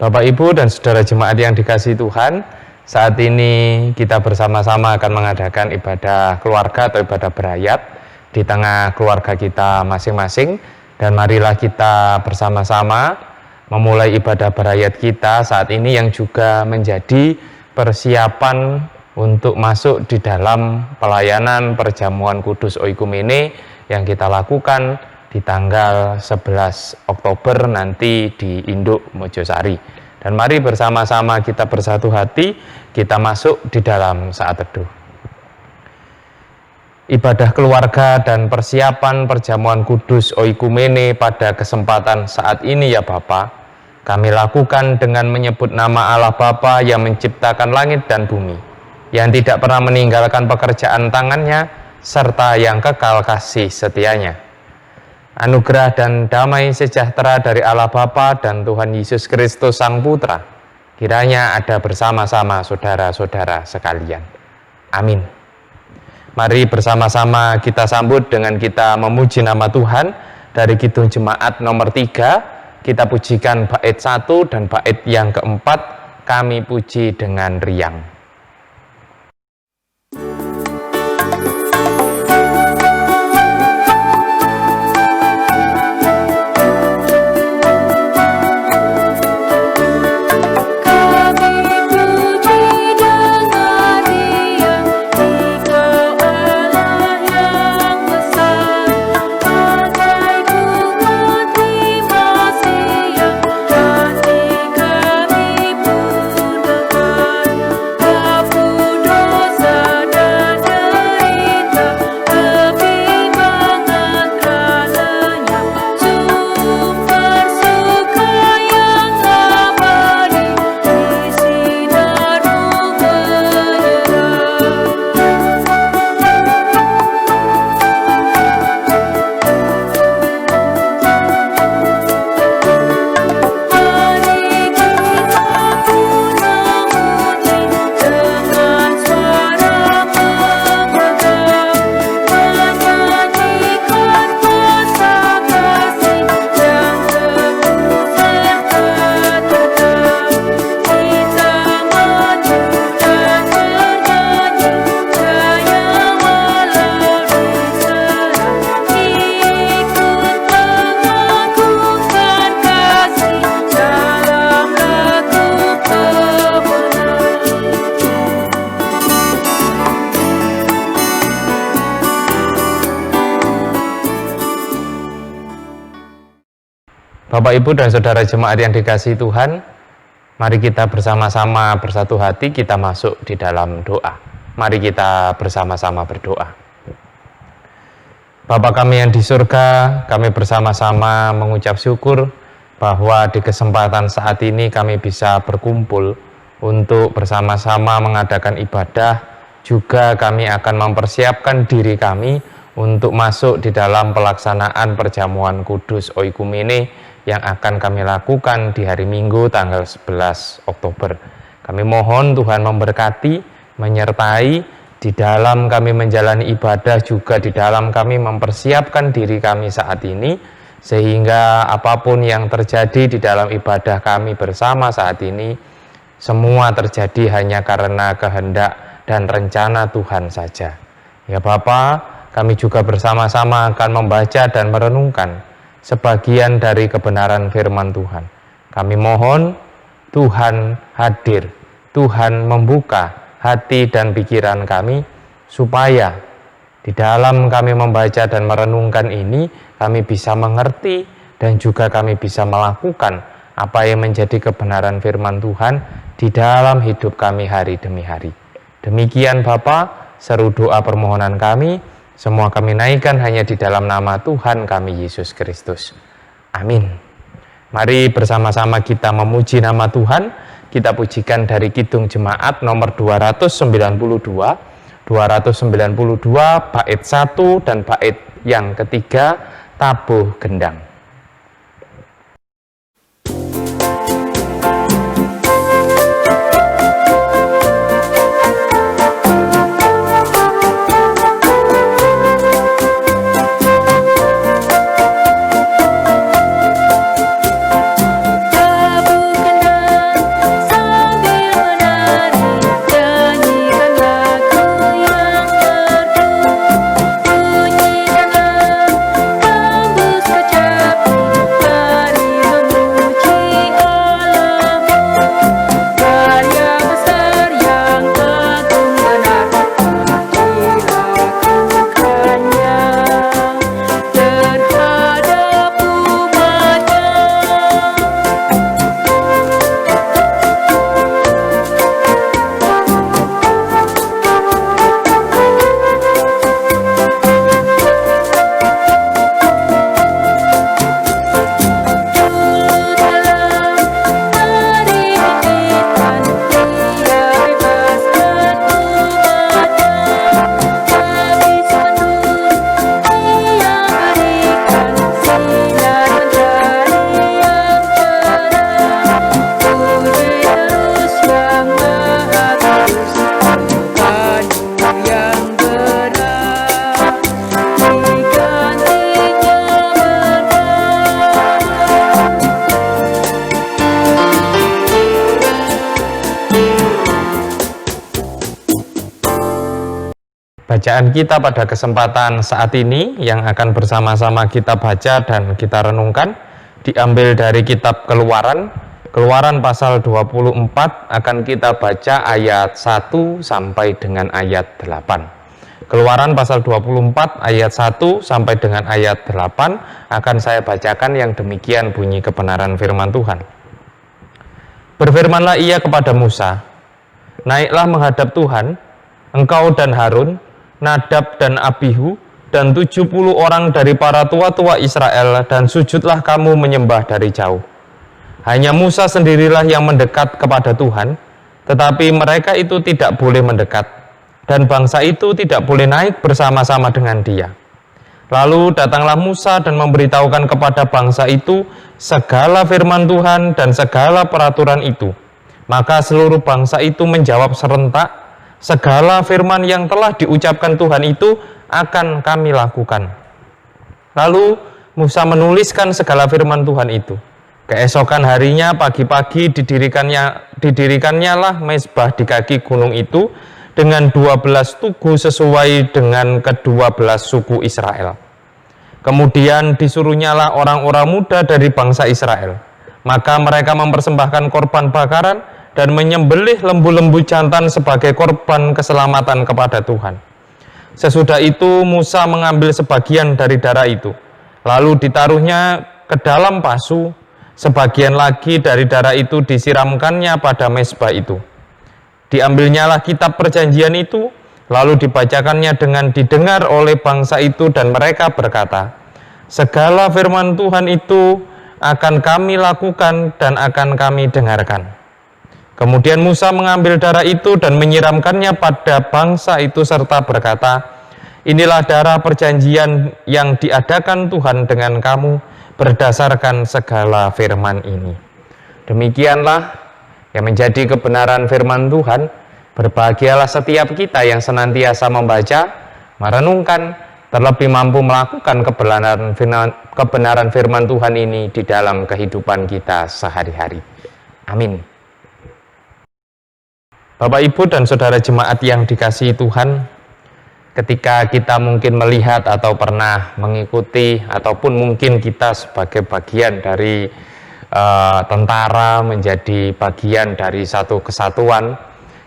Bapak, Ibu, dan saudara jemaat yang dikasihi Tuhan, saat ini kita bersama-sama akan mengadakan ibadah keluarga atau ibadah berayat di tengah keluarga kita masing-masing. Dan marilah kita bersama-sama memulai ibadah berayat kita saat ini yang juga menjadi persiapan untuk masuk di dalam pelayanan perjamuan kudus oikumene yang kita lakukan di tanggal 11 Oktober nanti di Induk Mojosari. Dan mari bersama-sama kita bersatu hati, kita masuk di dalam saat teduh. Ibadah keluarga dan persiapan perjamuan kudus oikumene pada kesempatan saat ini ya Bapa, kami lakukan dengan menyebut nama Allah Bapa yang menciptakan langit dan bumi, yang tidak pernah meninggalkan pekerjaan tangannya, serta yang kekal kasih setianya. Anugerah dan damai sejahtera dari Allah Bapa dan Tuhan Yesus Kristus Sang Putra kiranya ada bersama-sama saudara-saudara sekalian. Amin. Mari bersama-sama kita sambut dengan kita memuji nama Tuhan dari Kidung Jemaat nomor 3. Kita pujikan bait 1 dan bait yang keempat, kami puji dengan riang. Bapak, Ibu, dan saudara jemaat yang dikasihi Tuhan, mari kita bersama-sama bersatu hati, kita masuk di dalam doa. Mari kita bersama-sama berdoa. Bapa kami yang di surga, kami bersama-sama mengucap syukur bahwa di kesempatan saat ini kami bisa berkumpul untuk bersama-sama mengadakan ibadah. Juga kami akan mempersiapkan diri kami untuk masuk di dalam pelaksanaan perjamuan kudus oikumene yang akan kami lakukan di hari Minggu tanggal 11 Oktober. Kami mohon Tuhan memberkati, menyertai di dalam kami menjalani ibadah, juga di dalam kami mempersiapkan diri kami saat ini, sehingga apapun yang terjadi di dalam ibadah kami bersama saat ini, semua terjadi hanya karena kehendak dan rencana Tuhan saja. Ya Bapa, kami juga bersama-sama akan membaca dan merenungkan sebagian dari kebenaran firman Tuhan. Kami mohon Tuhan hadir, Tuhan membuka hati dan pikiran kami, supaya di dalam kami membaca dan merenungkan ini, kami bisa mengerti dan juga kami bisa melakukan apa yang menjadi kebenaran firman Tuhan di dalam hidup kami hari demi hari. Demikian Bapa, seru doa permohonan kami. Semua kami naikkan hanya di dalam nama Tuhan kami Yesus Kristus. Amin. Mari bersama-sama kita memuji nama Tuhan. Kita pujikan dari Kidung Jemaat nomor 292. 292 bait 1 dan bait yang ketiga, tabuh gendang. Tabuh gendang Bacaan kita pada kesempatan saat ini yang akan bersama-sama kita baca dan kita renungkan diambil dari kitab Keluaran pasal 24, akan kita baca ayat 1 sampai dengan ayat 8. Keluaran pasal 24 ayat 1 sampai dengan ayat 8 akan saya bacakan, yang demikian bunyi kebenaran firman Tuhan. Berfirmanlah ia kepada Musa, naiklah menghadap Tuhan, engkau dan Harun, Nadab dan Abihu, dan 70 orang dari para tua-tua Israel, dan sujudlah kamu menyembah dari jauh. Hanya Musa sendirilah yang mendekat kepada Tuhan, tetapi mereka itu tidak boleh mendekat, dan bangsa itu tidak boleh naik bersama-sama dengan dia. Lalu datanglah Musa dan memberitahukan kepada bangsa itu segala firman Tuhan dan segala peraturan itu. Maka seluruh bangsa itu menjawab serentak, segala firman yang telah diucapkan Tuhan itu akan kami lakukan. Lalu Musa menuliskan segala firman Tuhan itu. Keesokan harinya pagi-pagi didirikannya lah mezbah di kaki gunung itu dengan 12 tugu sesuai dengan ke-12 suku Israel. Kemudian disuruhnyalah orang-orang muda dari bangsa Israel. Maka mereka mempersembahkan korban bakaran dan menyembelih lembu-lembu jantan sebagai korban keselamatan kepada Tuhan. Sesudah itu Musa mengambil sebagian dari darah itu, lalu ditaruhnya ke dalam pasu. Sebagian lagi dari darah itu disiramkannya pada mezbah itu. Diambilnyalah kitab perjanjian itu, lalu dibacakannya dengan didengar oleh bangsa itu, dan mereka berkata, segala firman Tuhan itu akan kami lakukan dan akan kami dengarkan. Kemudian Musa mengambil darah itu dan menyiramkannya pada bangsa itu serta berkata, inilah darah perjanjian yang diadakan Tuhan dengan kamu berdasarkan segala firman ini. Demikianlah yang menjadi kebenaran firman Tuhan. Berbahagialah setiap kita yang senantiasa membaca, merenungkan, terlebih mampu melakukan kebenaran firman Tuhan ini di dalam kehidupan kita sehari-hari. Amin. Bapak, Ibu, dan Saudara jemaat yang dikasihi Tuhan, ketika kita mungkin melihat atau pernah mengikuti, ataupun mungkin kita sebagai bagian dari tentara, menjadi bagian dari satu kesatuan,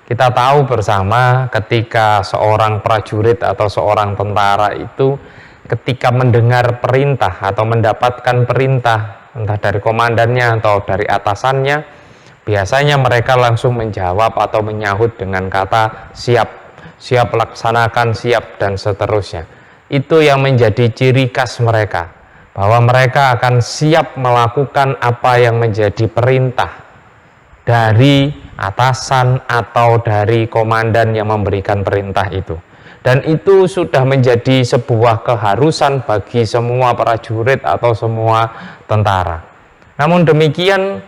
kita tahu bersama ketika seorang prajurit atau seorang tentara itu ketika mendengar perintah atau mendapatkan perintah entah dari komandannya atau dari atasannya, biasanya mereka langsung menjawab atau menyahut dengan kata siap, siap laksanakan, siap, dan seterusnya. Itu yang menjadi ciri khas mereka, bahwa mereka akan siap melakukan apa yang menjadi perintah dari atasan atau dari komandan yang memberikan perintah itu. Dan itu sudah menjadi sebuah keharusan bagi semua prajurit atau semua tentara. Namun demikian,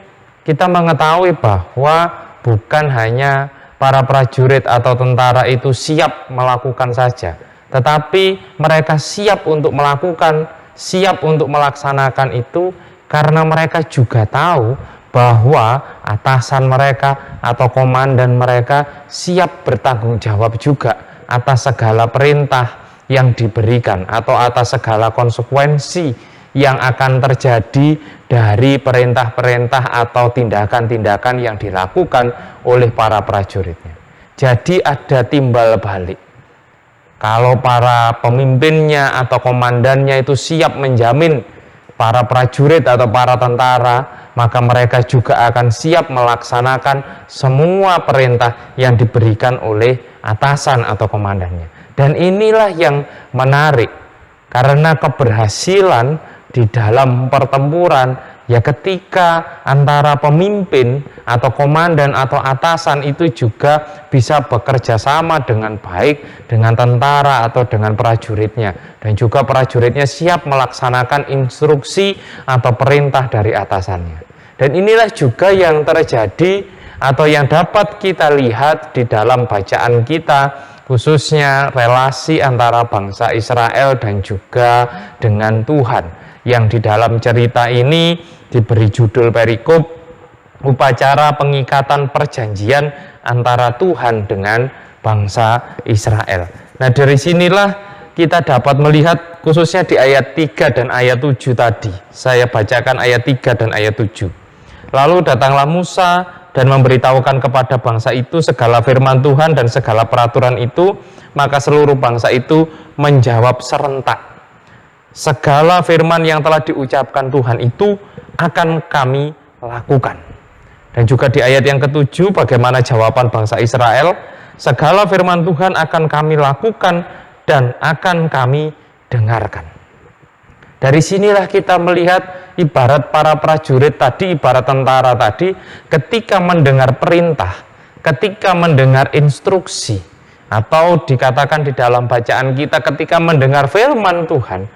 kita mengetahui bahwa bukan hanya para prajurit atau tentara itu siap melakukan saja, tetapi mereka siap untuk melakukan, siap untuk melaksanakan itu karena mereka juga tahu bahwa atasan mereka atau komandan mereka siap bertanggung jawab juga atas segala perintah yang diberikan atau atas segala konsekuensi yang akan terjadi dari perintah-perintah atau tindakan-tindakan yang dilakukan oleh para prajuritnya. Jadi ada timbal balik. Kalau para pemimpinnya atau komandannya itu siap menjamin para prajurit atau para tentara, maka mereka juga akan siap melaksanakan semua perintah yang diberikan oleh atasan atau komandannya. Dan inilah yang menarik, karena keberhasilan di dalam pertempuran ya ketika antara pemimpin atau komandan atau atasan itu juga bisa bekerja sama dengan baik dengan tentara atau dengan prajuritnya, dan juga prajuritnya siap melaksanakan instruksi atau perintah dari atasannya. Dan inilah juga yang terjadi atau yang dapat kita lihat di dalam bacaan kita, khususnya relasi antara bangsa Israel dan juga dengan Tuhan, yang di dalam cerita ini diberi judul perikop upacara pengikatan perjanjian antara Tuhan dengan bangsa Israel. Nah, dari sinilah kita dapat melihat khususnya di ayat 3 dan ayat 7 tadi. Saya bacakan ayat 3 dan ayat 7. Lalu datanglah Musa dan memberitahukan kepada bangsa itu segala firman Tuhan dan segala peraturan itu, maka seluruh bangsa itu menjawab serentak, segala firman yang telah diucapkan Tuhan itu akan kami lakukan. Dan juga di ayat yang ke-7, bagaimana jawaban bangsa Israel? Segala firman Tuhan akan kami lakukan dan akan kami dengarkan. Dari sinilah kita melihat ibarat para prajurit tadi, ibarat tentara tadi, ketika mendengar perintah, ketika mendengar instruksi, atau dikatakan di dalam bacaan kita ketika mendengar firman Tuhan,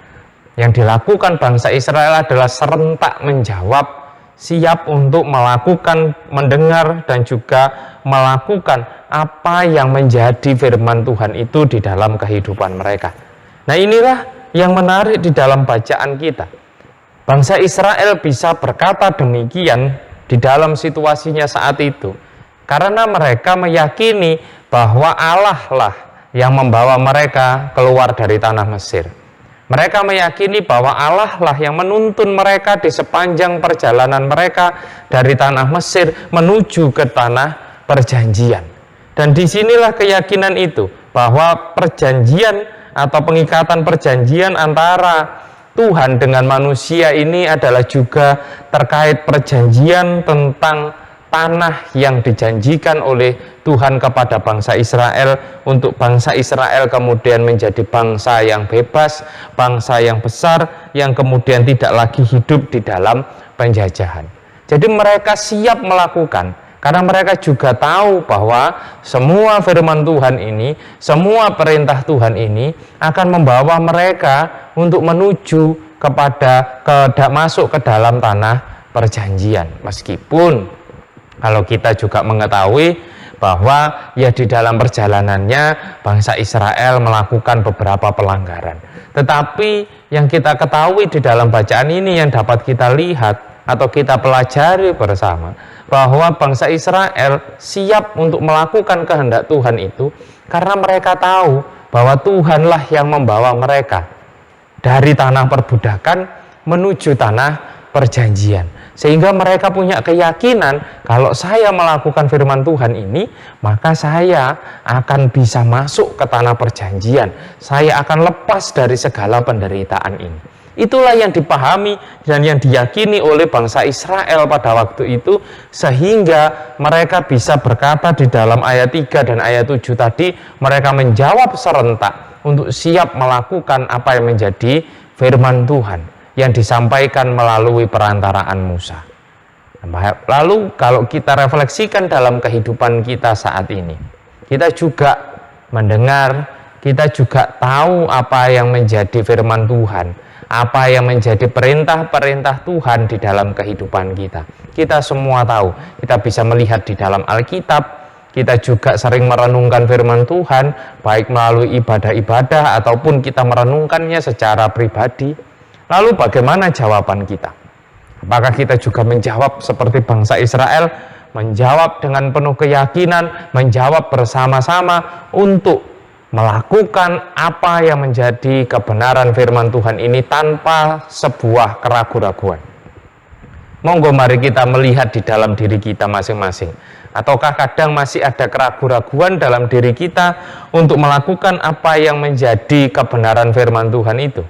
yang dilakukan bangsa Israel adalah serentak menjawab, siap untuk melakukan, mendengar, dan juga melakukan apa yang menjadi firman Tuhan itu di dalam kehidupan mereka. Nah, inilah yang menarik di dalam bacaan kita. Bangsa Israel bisa berkata demikian di dalam situasinya saat itu karena mereka meyakini bahwa Allah lah yang membawa mereka keluar dari tanah Mesir. Mereka meyakini bahwa Allah lah yang menuntun mereka di sepanjang perjalanan mereka dari tanah Mesir menuju ke tanah perjanjian. Dan disinilah keyakinan itu, bahwa perjanjian atau pengikatan perjanjian antara Tuhan dengan manusia ini adalah juga terkait perjanjian tentang tanah yang dijanjikan oleh Tuhan kepada bangsa Israel, untuk bangsa Israel kemudian menjadi bangsa yang bebas, bangsa yang besar, yang kemudian tidak lagi hidup di dalam penjajahan. Jadi mereka siap melakukan, karena mereka juga tahu bahwa semua firman Tuhan ini, semua perintah Tuhan ini akan membawa mereka untuk menuju kepada masuk ke dalam tanah perjanjian. Meskipun kalau kita juga mengetahui bahwa ya di dalam perjalanannya bangsa Israel melakukan beberapa pelanggaran. Tetapi yang kita ketahui di dalam bacaan ini yang dapat kita lihat atau kita pelajari bersama, bahwa bangsa Israel siap untuk melakukan kehendak Tuhan itu karena mereka tahu bahwa Tuhanlah yang membawa mereka dari tanah perbudakan menuju tanah perjanjian. Sehingga mereka punya keyakinan, kalau saya melakukan firman Tuhan ini, maka saya akan bisa masuk ke tanah perjanjian. Saya akan lepas dari segala penderitaan ini. Itulah yang dipahami dan yang diyakini oleh bangsa Israel pada waktu itu, sehingga mereka bisa berkata di dalam ayat 3 dan ayat 7 tadi, mereka menjawab serentak untuk siap melakukan apa yang menjadi firman Tuhan yang disampaikan melalui perantaraan Musa. Lalu kalau kita refleksikan dalam kehidupan kita saat ini, kita juga mendengar, kita juga tahu apa yang menjadi firman Tuhan, apa yang menjadi perintah-perintah Tuhan di dalam kehidupan kita. Kita semua tahu, kita bisa melihat di dalam Alkitab, kita juga sering merenungkan firman Tuhan, baik melalui ibadah-ibadah ataupun kita merenungkannya secara pribadi. Lalu bagaimana jawaban kita? Apakah kita juga menjawab seperti bangsa Israel, menjawab dengan penuh keyakinan, menjawab bersama-sama untuk melakukan apa yang menjadi kebenaran firman Tuhan ini tanpa sebuah keraguan-raguan? Monggo mari kita melihat di dalam diri kita masing-masing. Ataukah kadang masih ada keraguan-raguan dalam diri kita untuk melakukan apa yang menjadi kebenaran firman Tuhan itu?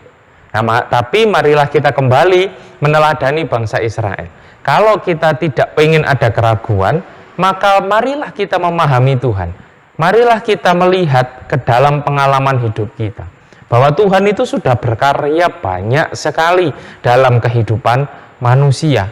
Nah, tapi marilah kita kembali meneladani bangsa Israel. Kalau kita tidak ingin ada keraguan, maka marilah kita memahami Tuhan. Marilah kita melihat ke dalam pengalaman hidup kita, bahwa Tuhan itu sudah berkarya banyak sekali dalam kehidupan manusia.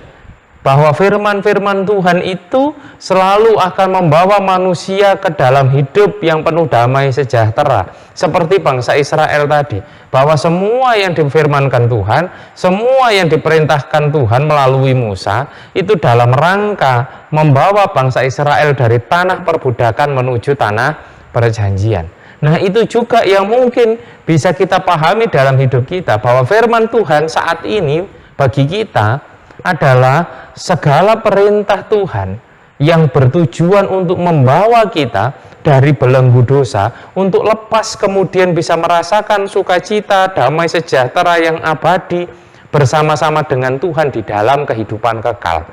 Bahwa firman-firman Tuhan itu selalu akan membawa manusia ke dalam hidup yang penuh damai sejahtera. Seperti bangsa Israel tadi, bahwa semua yang difirmankan Tuhan, semua yang diperintahkan Tuhan melalui Musa, itu dalam rangka membawa bangsa Israel dari tanah perbudakan menuju tanah perjanjian. Nah, itu juga yang mungkin bisa kita pahami dalam hidup kita, bahwa firman Tuhan saat ini bagi kita adalah segala perintah Tuhan yang bertujuan untuk membawa kita dari belenggu dosa, untuk lepas kemudian bisa merasakan sukacita, damai sejahtera yang abadi bersama-sama dengan Tuhan di dalam kehidupan kekal.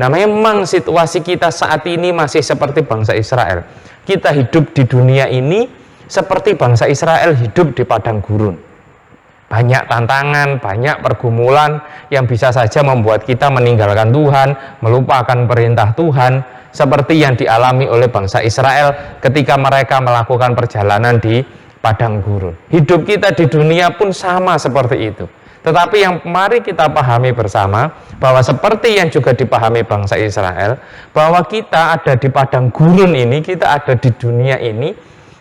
Nah, memang situasi kita saat ini masih seperti bangsa Israel. Kita hidup di dunia ini seperti bangsa Israel hidup di padang gurun. Banyak tantangan, banyak pergumulan yang bisa saja membuat kita meninggalkan Tuhan, melupakan perintah Tuhan, seperti yang dialami oleh bangsa Israel ketika mereka melakukan perjalanan di padang gurun. Hidup kita di dunia pun sama seperti itu. Tetapi yang mari kita pahami bersama, bahwa seperti yang juga dipahami bangsa Israel, bahwa kita ada di padang gurun ini, kita ada di dunia ini,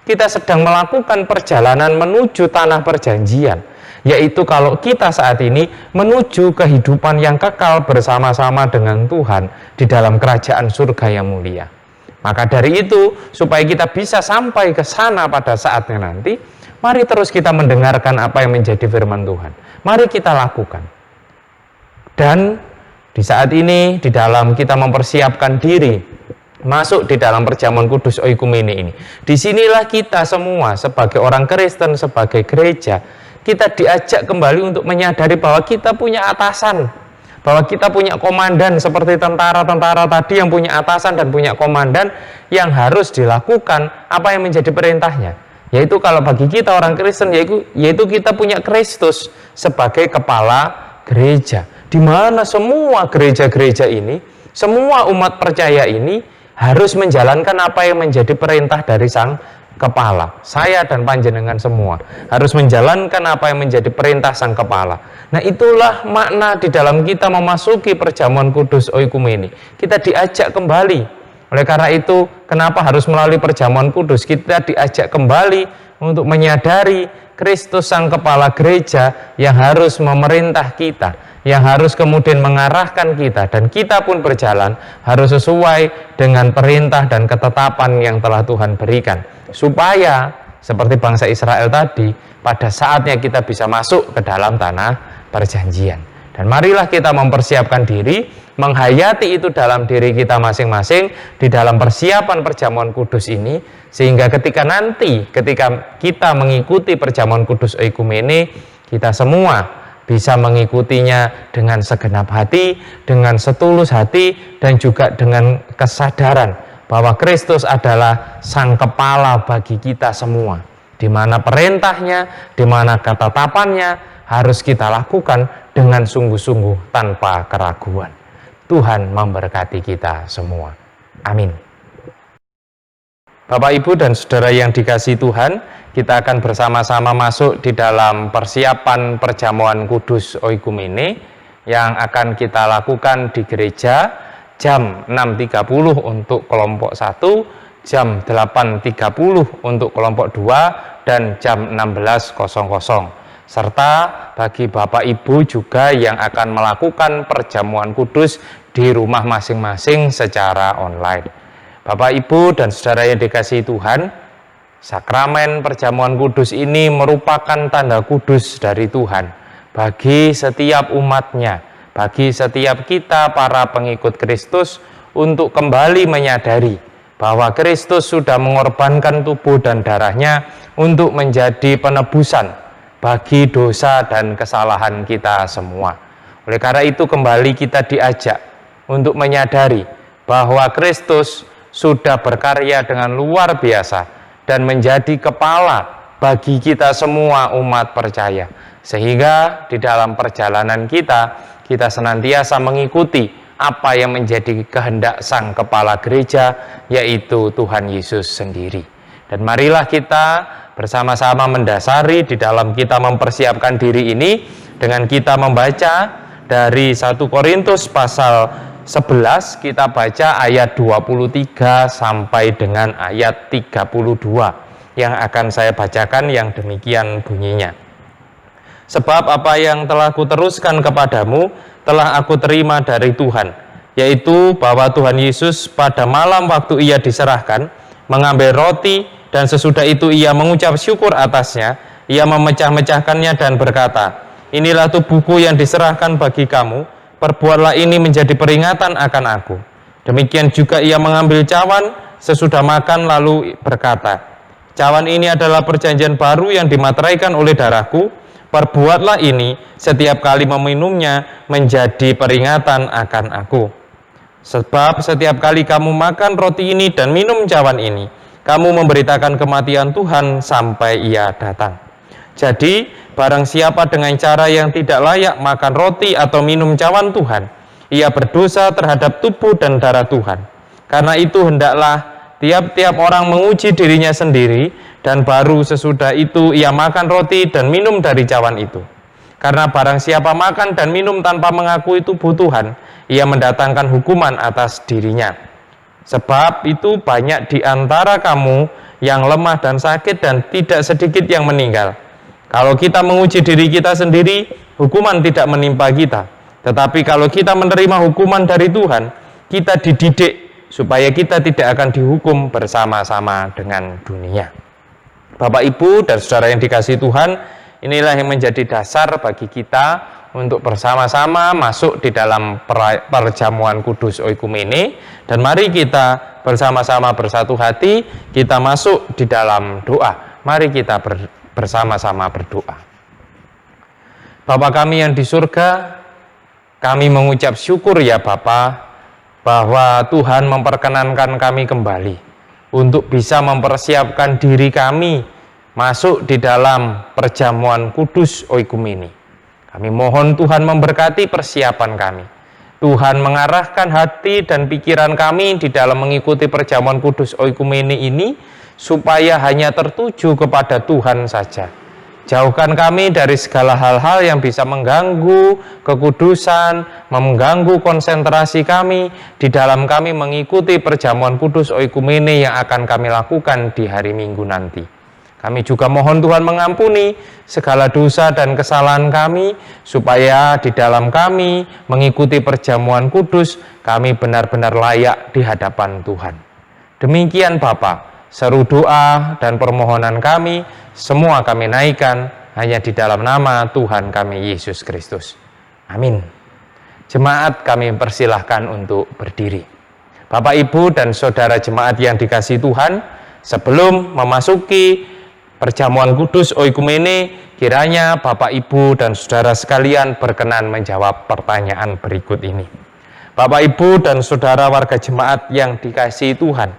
kita sedang melakukan perjalanan menuju tanah perjanjian, yaitu kalau kita saat ini menuju kehidupan yang kekal bersama-sama dengan Tuhan di dalam kerajaan surga yang mulia. Maka dari itu, supaya kita bisa sampai ke sana pada saatnya nanti, mari terus kita mendengarkan apa yang menjadi firman Tuhan. Mari kita lakukan. Dan di saat ini, di dalam kita mempersiapkan diri masuk di dalam perjamuan kudus oikumene ini, disinilah kita semua sebagai orang Kristen, sebagai gereja, kita diajak kembali untuk menyadari bahwa kita punya atasan, bahwa kita punya komandan seperti tentara-tentara tadi yang punya atasan dan punya komandan yang harus dilakukan apa yang menjadi perintahnya. Yaitu kalau bagi kita orang Kristen, yaitu kita punya Kristus sebagai kepala gereja, di mana semua gereja-gereja ini, semua umat percaya ini harus menjalankan apa yang menjadi perintah dari sang kepala. Saya dan panjenengan semua harus menjalankan apa yang menjadi perintah sang kepala. Nah, itulah makna di dalam kita memasuki perjamuan kudus oikumene. Kita diajak kembali. Oleh karena itu, kenapa harus melalui perjamuan kudus? Kita diajak kembali untuk menyadari Kristus sang kepala gereja yang harus memerintah kita, yang harus kemudian mengarahkan kita, dan kita pun berjalan harus sesuai dengan perintah dan ketetapan yang telah Tuhan berikan, supaya seperti bangsa Israel tadi, pada saatnya kita bisa masuk ke dalam tanah perjanjian. Dan marilah kita mempersiapkan diri, menghayati itu dalam diri kita masing-masing di dalam persiapan perjamuan kudus ini, sehingga ketika kita mengikuti perjamuan kudus oikumene, kita semua bisa mengikutinya dengan segenap hati, dengan setulus hati, dan juga dengan kesadaran bahwa Kristus adalah sang kepala bagi kita semua, di mana perintahnya, di mana ketetapannya harus kita lakukan dengan sungguh-sungguh tanpa keraguan. Tuhan memberkati kita semua. Amin. Bapak, Ibu, dan Saudara yang dikasihi Tuhan, kita akan bersama-sama masuk di dalam persiapan perjamuan kudus oikumene yang akan kita lakukan di gereja jam 6.30 untuk kelompok 1, jam 8.30 untuk kelompok 2, dan jam 16.00. Serta bagi Bapak Ibu juga yang akan melakukan perjamuan kudus di rumah masing-masing secara online. Bapak, Ibu, dan Saudara yang dikasihi Tuhan, sakramen perjamuan kudus ini merupakan tanda kudus dari Tuhan bagi setiap umatnya, bagi setiap kita para pengikut Kristus, untuk kembali menyadari bahwa Kristus sudah mengorbankan tubuh dan darahnya untuk menjadi penebusan bagi dosa dan kesalahan kita semua. Oleh karena itu, kembali kita diajak untuk menyadari bahwa Kristus sudah berkarya dengan luar biasa dan menjadi kepala bagi kita semua umat percaya, sehingga di dalam perjalanan kita senantiasa mengikuti apa yang menjadi kehendak sang kepala gereja, yaitu Tuhan Yesus sendiri. Dan marilah kita bersama-sama mendasari di dalam kita mempersiapkan diri ini dengan kita membaca dari 1 Korintus pasal 11, kita baca ayat 23 sampai dengan ayat 32 yang akan saya bacakan, yang demikian bunyinya. Sebab apa yang telah kuteruskan kepadamu telah aku terima dari Tuhan, yaitu bahwa Tuhan Yesus pada malam waktu ia diserahkan mengambil roti, dan sesudah itu ia mengucap syukur atasnya, ia memecah-mecahkannya dan berkata, inilah tubuhku yang diserahkan bagi kamu, perbuatlah ini menjadi peringatan akan aku. Demikian juga ia mengambil cawan sesudah makan lalu berkata, "Cawan ini adalah perjanjian baru yang dimateraikan oleh darahku. Perbuatlah ini setiap kali meminumnya menjadi peringatan akan aku. Sebab setiap kali kamu makan roti ini dan minum cawan ini, kamu memberitakan kematian Tuhan sampai ia datang." Jadi, barang siapa dengan cara yang tidak layak makan roti atau minum cawan Tuhan, ia berdosa terhadap tubuh dan darah Tuhan. Karena itu hendaklah tiap-tiap orang menguji dirinya sendiri, dan baru sesudah itu ia makan roti dan minum dari cawan itu. Karena barang siapa makan dan minum tanpa mengakui tubuh Tuhan, ia mendatangkan hukuman atas dirinya. Sebab itu banyak di antara kamu yang lemah dan sakit, dan tidak sedikit yang meninggal. Kalau kita menguji diri kita sendiri, hukuman tidak menimpa kita. Tetapi kalau kita menerima hukuman dari Tuhan, kita dididik supaya kita tidak akan dihukum bersama-sama dengan dunia. Bapak, Ibu, dan saudara yang dikasihi Tuhan, inilah yang menjadi dasar bagi kita untuk bersama-sama masuk di dalam perjamuan kudus oikumene, dan mari kita bersama-sama bersatu hati, kita masuk di dalam doa. Mari kita bersama-sama berdoa. Bapa kami yang di surga, kami mengucap syukur ya Bapa, bahwa Tuhan memperkenankan kami kembali untuk bisa mempersiapkan diri kami masuk di dalam perjamuan kudus oikumene. Kami mohon Tuhan memberkati persiapan kami. Tuhan mengarahkan hati dan pikiran kami di dalam mengikuti perjamuan kudus oikumene ini, supaya hanya tertuju kepada Tuhan saja. Jauhkan kami dari segala hal-hal yang bisa mengganggu kekudusan, mengganggu konsentrasi kami di dalam kami mengikuti perjamuan kudus oikumene yang akan kami lakukan di hari Minggu nanti. Kami juga mohon Tuhan mengampuni segala dosa dan kesalahan kami, supaya di dalam kami mengikuti perjamuan kudus, kami benar-benar layak di hadapan Tuhan. Demikian Bapa, seru doa dan permohonan kami, semua kami naikkan hanya di dalam nama Tuhan kami Yesus Kristus. Amin. Jemaat, kami persilahkan untuk berdiri. Bapak, Ibu, dan saudara jemaat yang dikasihi Tuhan, sebelum memasuki perjamuan kudus oikumene, kiranya Bapak, Ibu, dan saudara sekalian berkenan menjawab pertanyaan berikut ini. Bapak, Ibu, dan saudara warga jemaat yang dikasihi Tuhan,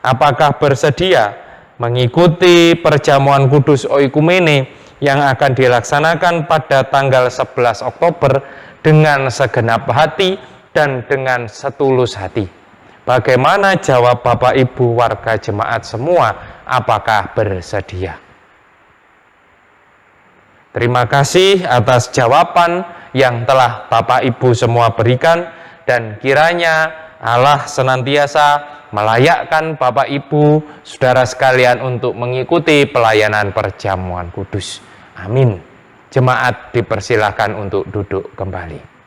apakah bersedia mengikuti perjamuan kudus oikumene yang akan dilaksanakan pada tanggal 11 Oktober dengan segenap hati dan dengan setulus hati? Bagaimana jawab Bapak Ibu warga jemaat semua? Apakah bersedia? Terima kasih atas jawaban yang telah Bapak Ibu semua berikan, dan kiranya Allah senantiasa melayakkan Bapak Ibu, saudara sekalian untuk mengikuti pelayanan perjamuan kudus. Amin. Jemaat dipersilahkan untuk duduk kembali.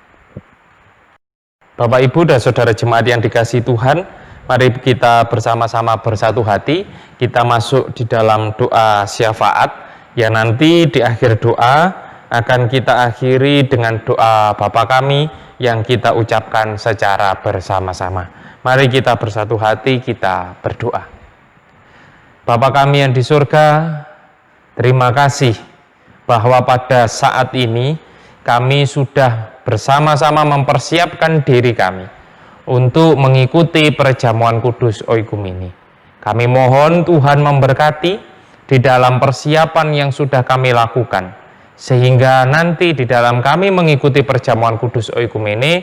Bapak Ibu dan saudara jemaat yang dikasihi Tuhan, mari kita bersama-sama bersatu hati, kita masuk di dalam doa syafaat yang nanti di akhir doa akan kita akhiri dengan doa Bapa kami yang kita ucapkan secara bersama-sama. Mari kita bersatu hati, kita berdoa. Bapa kami yang di surga, terima kasih bahwa pada saat ini kami sudah bersama-sama mempersiapkan diri kami untuk mengikuti perjamuan kudus oikumene. Kami mohon Tuhan memberkati di dalam persiapan yang sudah kami lakukan, sehingga nanti di dalam kami mengikuti perjamuan kudus oikumene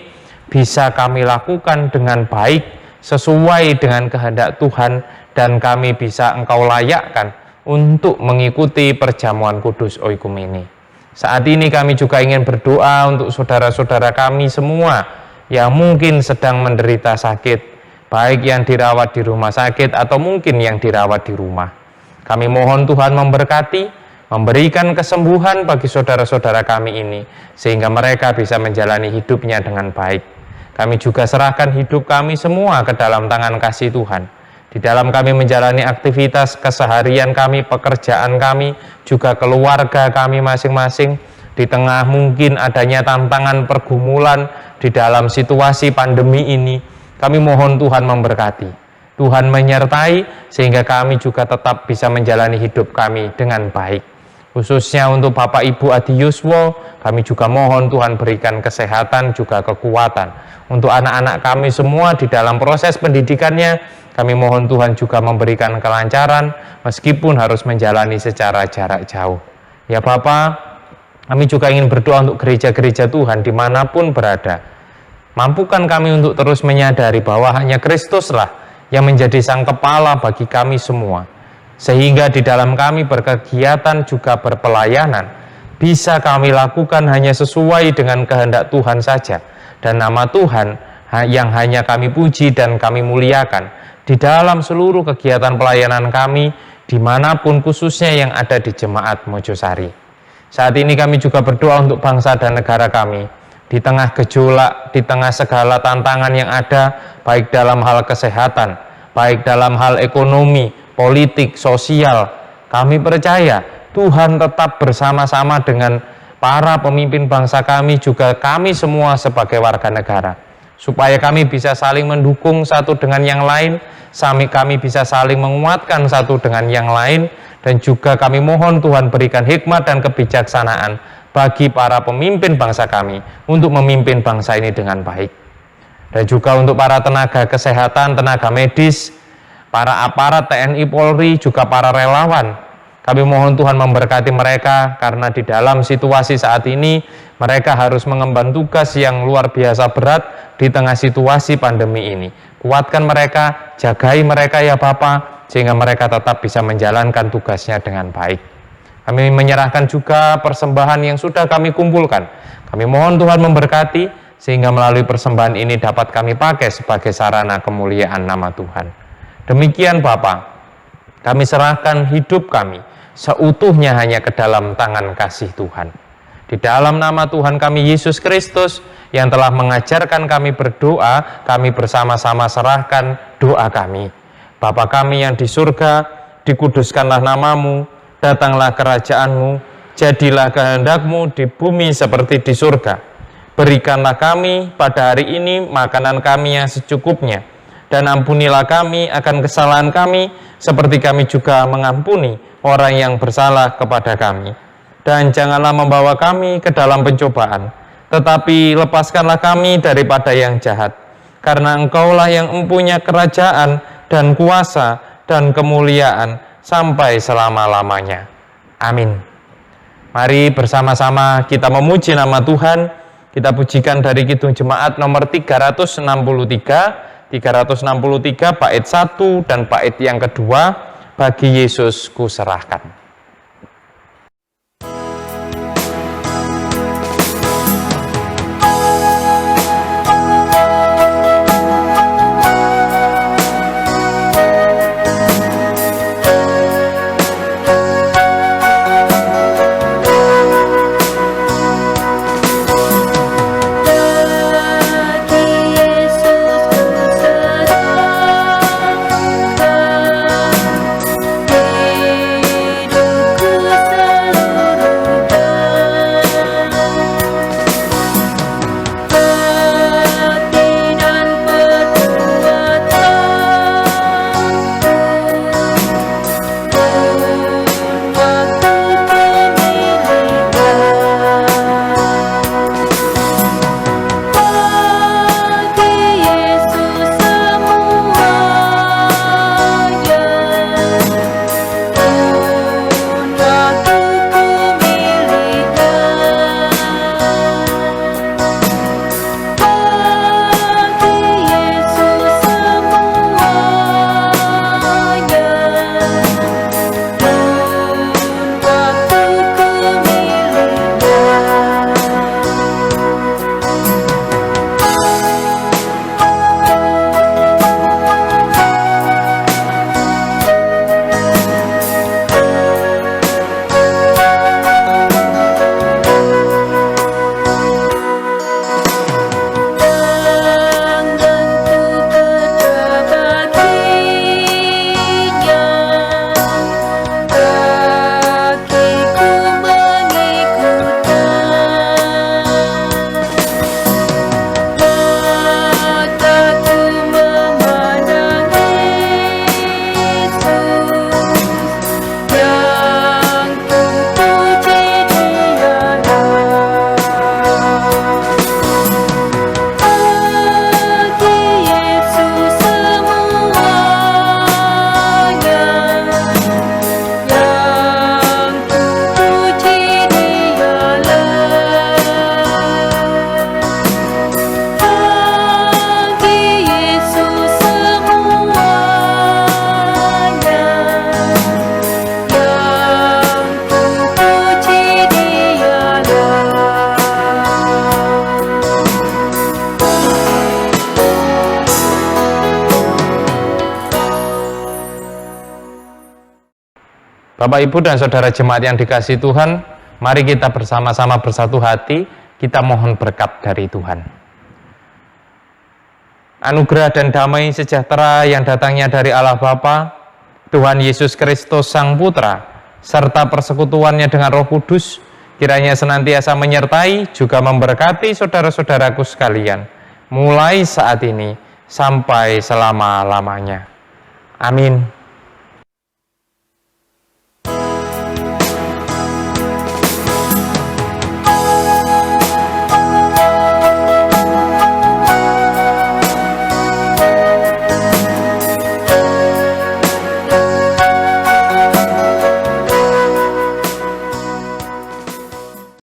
bisa kami lakukan dengan baik sesuai dengan kehendak Tuhan, dan kami bisa Engkau layakkan untuk mengikuti perjamuan kudus oikumene. Saat ini kami juga ingin berdoa untuk saudara-saudara kami semua yang mungkin sedang menderita sakit, baik yang dirawat di rumah sakit atau mungkin yang dirawat di rumah. Kami mohon Tuhan memberkati, memberikan kesembuhan bagi saudara-saudara kami ini, sehingga mereka bisa menjalani hidupnya dengan baik. Kami juga serahkan hidup kami semua ke dalam tangan kasih Tuhan. Di dalam kami menjalani aktivitas keseharian kami, pekerjaan kami, juga keluarga kami masing-masing, di tengah mungkin adanya tantangan pergumulan di dalam situasi pandemi ini, Kami mohon Tuhan memberkati, Tuhan menyertai, sehingga kami juga tetap bisa menjalani hidup kami dengan baik. Khususnya untuk Bapak Ibu Adi Yuswo, kami juga mohon Tuhan berikan kesehatan juga kekuatan. Untuk anak-anak kami semua di dalam proses pendidikannya, kami mohon Tuhan juga memberikan kelancaran meskipun harus menjalani secara jarak jauh. Ya Bapak, kami juga ingin berdoa untuk gereja-gereja Tuhan dimanapun berada. Mampukan kami untuk terus menyadari bahwa hanya Kristuslah yang menjadi sang kepala bagi kami semua. Sehingga di dalam kami berkegiatan juga berpelayanan, bisa kami lakukan hanya sesuai dengan kehendak Tuhan saja. Dan nama Tuhan yang hanya kami puji dan kami muliakan di dalam seluruh kegiatan pelayanan kami, dimanapun khususnya yang ada di Jemaat Mojosari. Saat ini kami juga berdoa untuk bangsa dan negara kami, di tengah gejolak, di tengah segala tantangan yang ada, baik dalam hal kesehatan, baik dalam hal ekonomi, politik, sosial. Kami percaya Tuhan tetap bersama-sama dengan para pemimpin bangsa kami, juga kami semua sebagai warga negara, supaya kami bisa saling mendukung satu dengan yang lain, kami bisa saling menguatkan satu dengan yang lain, dan juga kami mohon Tuhan berikan hikmat dan kebijaksanaan bagi para pemimpin bangsa kami untuk memimpin bangsa ini dengan baik. Dan juga untuk para tenaga kesehatan, tenaga medis, para aparat TNI Polri, juga para relawan, kami mohon Tuhan memberkati mereka, karena di dalam situasi saat ini mereka harus mengemban tugas yang luar biasa berat di tengah situasi pandemi ini. Kuatkan mereka, jagai mereka ya Bapa, sehingga mereka tetap bisa menjalankan tugasnya dengan baik. Kami menyerahkan juga persembahan yang sudah kami kumpulkan. Kami mohon Tuhan memberkati, sehingga melalui persembahan ini dapat kami pakai sebagai sarana kemuliaan nama Tuhan. Demikian Bapa, kami serahkan hidup kami seutuhnya hanya ke dalam tangan kasih Tuhan. Di dalam nama Tuhan kami Yesus Kristus yang telah mengajarkan kami berdoa, kami bersama-sama serahkan doa kami. Bapa kami yang di surga, dikuduskanlah namamu, datanglah kerajaanmu, jadilah kehendakmu di bumi seperti di surga. Berikanlah kami pada hari ini makanan kami yang secukupnya, dan ampunilah kami akan kesalahan kami, seperti kami juga mengampuni orang yang bersalah kepada kami. Dan janganlah membawa kami ke dalam pencobaan, tetapi lepaskanlah kami daripada yang jahat. Karena Engkaulah yang mempunyai kerajaan dan kuasa dan kemuliaan sampai selama-lamanya. Amin. Mari bersama-sama kita memuji nama Tuhan. Kita pujikan dari Kidung Jemaat nomor 363 bait 1 dan bait yang kedua, bagi Yesus kuserahkan. Bapak, Ibu, dan Saudara jemaat yang dikasihi Tuhan, mari kita bersama-sama bersatu hati, kita mohon berkat dari Tuhan. Anugerah dan damai sejahtera yang datangnya dari Allah Bapa, Tuhan Yesus Kristus Sang Putra, serta persekutuannya dengan Roh Kudus, kiranya senantiasa menyertai juga memberkati saudara-saudaraku sekalian, mulai saat ini sampai selama-lamanya. Amin.